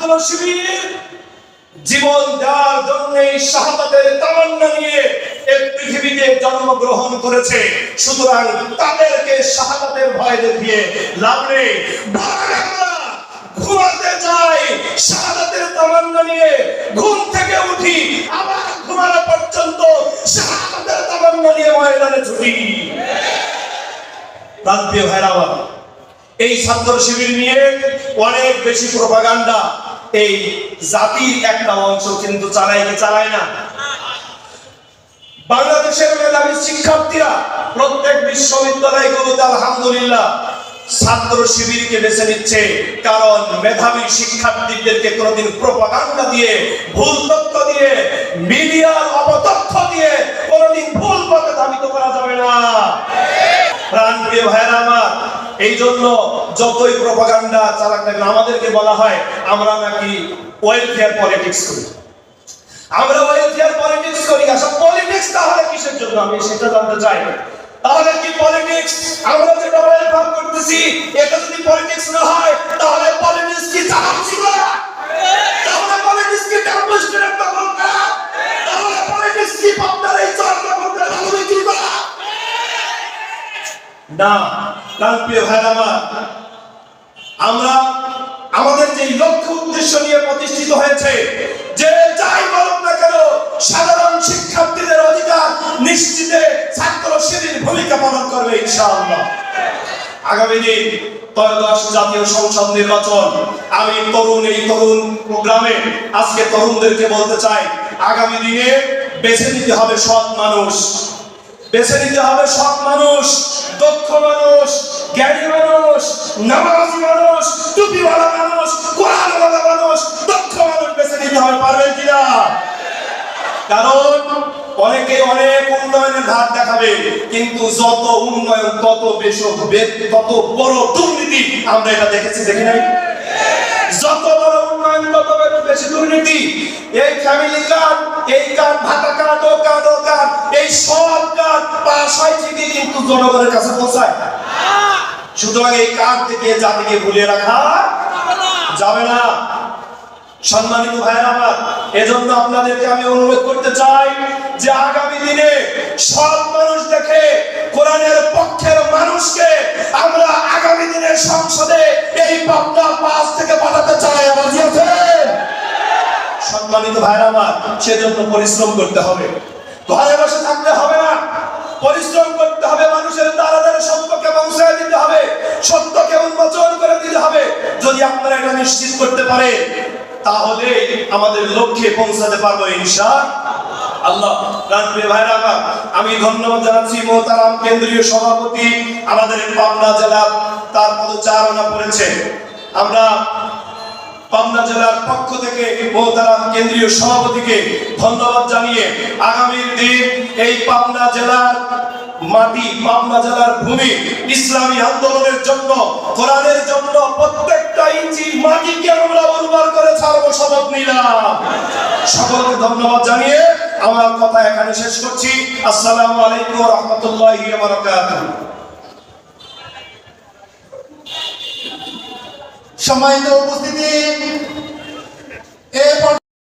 ছাত্র শিবির জীবন দেওয়ার জন্য শাহাদাতের তামান্না নিয়ে এই পৃথিবীতে জন্মগ্রহণ করেছে। সুতরাং তাদেরকে শাহাদাতের ভয় দেখিয়ে লাভ নেই। ঘুমাতে যাই শাহাদাতের তামান্না নিয়ে, ঘুম থেকে উঠি আবার ঘুমানো পর্যন্ত শাহাদাতের তামান্না নিয়ে ময়দানে ছুটি। প্রিয় ভাইরা আমার, এই ছাত্র শিবির নিয়ে অনেক বেশি প্রপাগান্ডা এই জাতির একটা অংশ কিন্তু চালায় কি চালায় না? বাংলাদেশের মেধাবী শিক্ষার্থীরা প্রত্যেক বিশ্ববিদ্যালয়গুলোতে আলহামদুলিল্লাহ ছাত্র শিবিরকে বেছে নিচ্ছে, কারণ মেধাবী শিক্ষার্থীদেরকে কোনোদিন প্রপাগান্ডা দিয়ে, ভুল তথ্য দিয়ে, মিডিয়ার অপতথ্য দিয়ে কোনোদিন ভুল পথে ধাবিত করা যাবে না। প্রিয় ভাইরা আমার, এই জন্য যতই প্রপাগান্ডা চালাক না কেন আমাদেরকে বলা হয় আমরা নাকি ওয়েলফেয়ার পলিটিক্স করি। আমরা ওয়েলফেয়ার পলিটিক্স করি। আসলে পলিটিক্স তাহলে কিসের জন্য আমি সেটা জানতে চাই। তাহলে কি পলিটিক্স আমরা যেটা ওয়েলফেয়ার করতেছি এটা যদি পলিটিক্স না হয় তাহলে পলিটিক্স কি চালাচ্ছি না? তাহলে পলিটিক্স কি টেররিস্টের একটা বলতা? তাহলে পলিটিক্স কি আপনার এই চারটা বলতে ভালো কি বা? না, প্রিয় ভাইরা আমার, আমরা আমাদের যে লক্ষ্য উদ্দেশ্য নিয়ে প্রতিষ্ঠিত হয়েছে, যে যাই বলুক না কেন সাধারণ শিক্ষার্থীদের অধিকার নিশ্চিতে ছাত্র শিবির ভূমিকা পালন করবে ইনশাআল্লাহ। আগামী দিন ত্রয়োদশ জাতীয় সংসদ নির্বাচন, আমি এই তরুণ প্রোগ্রামে আজকে তরুণদেরকে বলতে চাই, আগামী দিনে বেছে নিতে হবে সৎ মানুষ, বেছে নিতে হবে সৎ মানুষ, দক্ষ মানুষ, জ্ঞানী মানুষ, নামাজি মানুষ, টুপিওয়ালা মানুষ, কোরআনওয়ালা মানুষ, দক্ষ মানুষ বেছে নিতে হবে। পারবেন কিনা? কারণ অনেকে অনেক উন্নয়নের ধার দেখাবে, কিন্তু যত উন্নয়ন তত তত বড় দুর্নীতি। আমরা এটা দেখেছি, দেখি নাই? যত বড় উন্নয়ন তত বেশি দুর্নীতি। এই ফ্যামিলি কার্ড, এই কার্ড, ভাতা কার্ড, ও কার্ড, ও কার্ড, এই সব কার্ড পাস হয় ঠিকই, কিন্তু জনগণের কাছে পৌঁছায় না। সুতরাং এই কার্ড থেকে জাতিকে ভুলিয়ে রাখা যাবে না। সম্মানিত ভাইরা আমার, এজন্য আপনাদেরকে আমি অনুরোধ করতে চাই যে আগামী দিনে সব মানুষ দেখে কোরআনের পক্ষের মানুষকে আমরা আগামী দিনে সংসদে এই পাবনা 5 থেকে পাঠাতে চাই। রাজি আছেন? সম্মানিত ভাইরা আমার, সেজন্য পরিশ্রম করতে হবে, ঘরে বসে থাকলে হবে না। পরিশ্রম করতে হবে, মানুষের দ্বারা দ্বারা সত্যকে পৌঁছায় দিতে হবে, সত্যকে উন্মোচন করে দিতে হবে। যদি আপনারা এটা নিশ্চিত করতে পারে তাহলে আমাদের লক্ষ্যে পৌঁছাতে পারবো ইনশাআল্লাহ। প্রিয় ভাইরা আমার, আমি ধন্যবাদ জানাচ্ছি মোহতারাম কেন্দ্রীয় সভাপতি আমাদের পাবনা জেলা, তার পদচারণা করেছে। আমরা পাবনা জেলার পক্ষ থেকে মোহতারাম কেন্দ্রীয় সভাপতিকে ধন্যবাদ জানিয়ে আগামীর দিন এই পাবনা জেলার মাটি, পাবনা জেলার ভূমি ইসলামী আন্দোলনের জন্য, কোরআনের জন্য প্রত্যেকটা ইঞ্চি মাটিকে আমরা উর্বর করে ছাড়বো, শপথ নিলাম। সকলকে ধন্যবাদ জানিয়ে আমার কথা এখানে শেষ করছি। আসসালামু আলাইকুম ওয়া রাহমাতুল্লাহি ওয়া বারাকাতুহু। সম্মানিত উপস্থিতি,